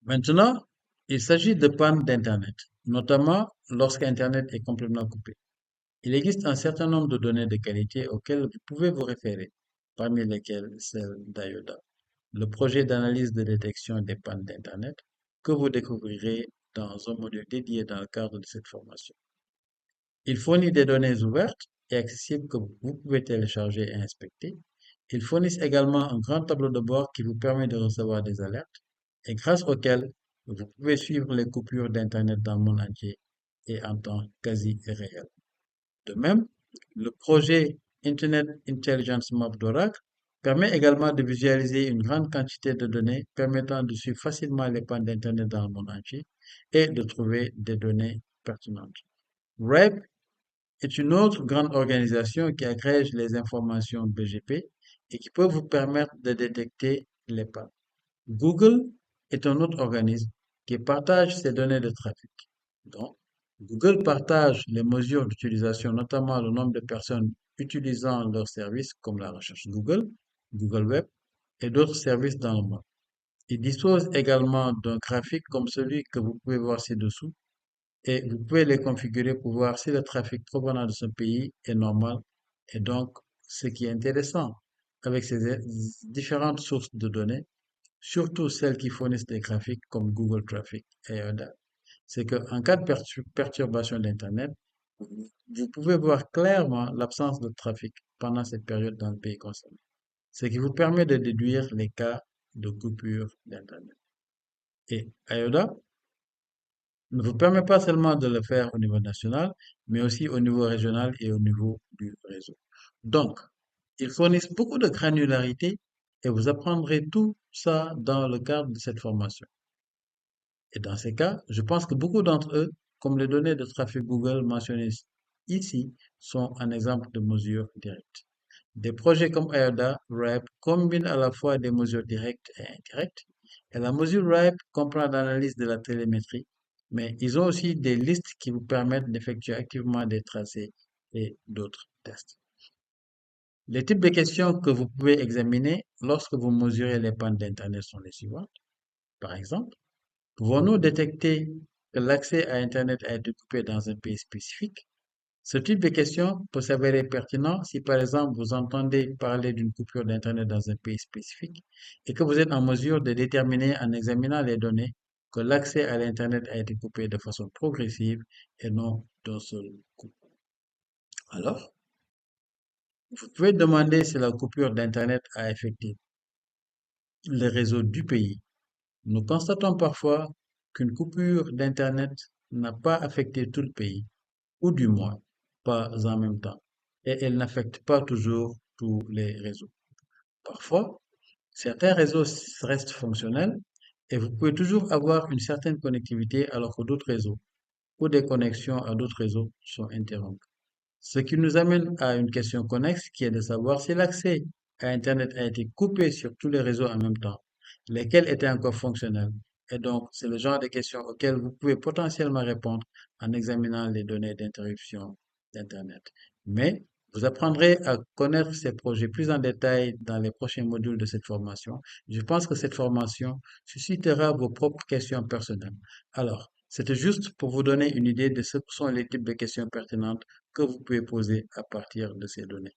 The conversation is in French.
Maintenant, il s'agit de panne d'Internet, notamment lorsque Internet est complètement coupé. Il existe un certain nombre de données de qualité auxquelles vous pouvez vous référer, parmi lesquelles celle d'IODA, le projet d'analyse de détection des pannes d'Internet que vous découvrirez dans un module dédié dans le cadre de cette formation. Il fournit des données ouvertes et accessibles que vous pouvez télécharger et inspecter. Il fournit également un grand tableau de bord qui vous permet de recevoir des alertes et grâce auquel vous pouvez suivre les coupures d'Internet dans le monde entier et en temps quasi réel. De même, le projet Internet Intelligence Map d'Oracle permet également de visualiser une grande quantité de données permettant de suivre facilement les pannes d'Internet dans le monde entier et de trouver des données pertinentes. REP est une autre grande organisation qui agrège les informations BGP et qui peut vous permettre de détecter les pannes. Google est un autre organisme qui partage ces données de trafic. Donc, Google partage les mesures d'utilisation, notamment le nombre de personnes utilisant leurs services comme la recherche Google, Google Web et d'autres services dans le monde. Il dispose également d'un graphique comme celui que vous pouvez voir ci-dessous et vous pouvez les configurer pour voir si le trafic provenant de ce pays est normal. Et donc, ce qui est intéressant avec ces différentes sources de données, surtout celles qui fournissent des graphiques comme Google Traffic et Yoda, c'est qu'en cas de perturbation d'Internet, vous pouvez voir clairement l'absence de trafic pendant cette période dans le pays concerné, ce qui vous permet de déduire les cas de coupure d'Internet. Et IODA ne vous permet pas seulement de le faire au niveau national, mais aussi au niveau régional et au niveau du réseau. Donc, ils fournissent beaucoup de granularité et vous apprendrez tout ça dans le cadre de cette formation. Et dans ces cas, je pense que beaucoup d'entre eux, comme les données de trafic Google mentionnées ici, sont un exemple de mesures directes. Des projets comme IODA, REP combinent à la fois des mesures directes et indirectes. Et la mesure REP comprend l'analyse de la télémétrie, mais ils ont aussi des listes qui vous permettent d'effectuer activement des tracés et d'autres tests. Les types de questions que vous pouvez examiner lorsque vous mesurez les pannes d'Internet sont les suivantes. Par exemple, pouvons-nous détecter que l'accès à Internet a été coupé dans un pays spécifique? Ce type de question peut s'avérer pertinent si, par exemple, vous entendez parler d'une coupure d'Internet dans un pays spécifique et que vous êtes en mesure de déterminer en examinant les données que l'accès à l'Internet a été coupé de façon progressive et non d'un seul coup. Alors, vous pouvez demander si la coupure d'Internet a affecté les réseaux du pays. Nous constatons parfois qu'une coupure d'Internet n'a pas affecté tout le pays, ou du moins pas en même temps, et elle n'affecte pas toujours tous les réseaux. Parfois, certains réseaux restent fonctionnels et vous pouvez toujours avoir une certaine connectivité alors que d'autres réseaux ou des connexions à d'autres réseaux sont interrompus. Ce qui nous amène à une question connexe qui est de savoir si l'accès à Internet a été coupé sur tous les réseaux en même temps, lesquels étaient encore fonctionnels. Et donc, c'est le genre de questions auxquelles vous pouvez potentiellement répondre en examinant les données d'interruption d'Internet. Mais vous apprendrez à connaître ces projets plus en détail dans les prochains modules de cette formation. Je pense que cette formation suscitera vos propres questions personnelles. Alors, c'était juste pour vous donner une idée de ce que sont les types de questions pertinentes que vous pouvez poser à partir de ces données.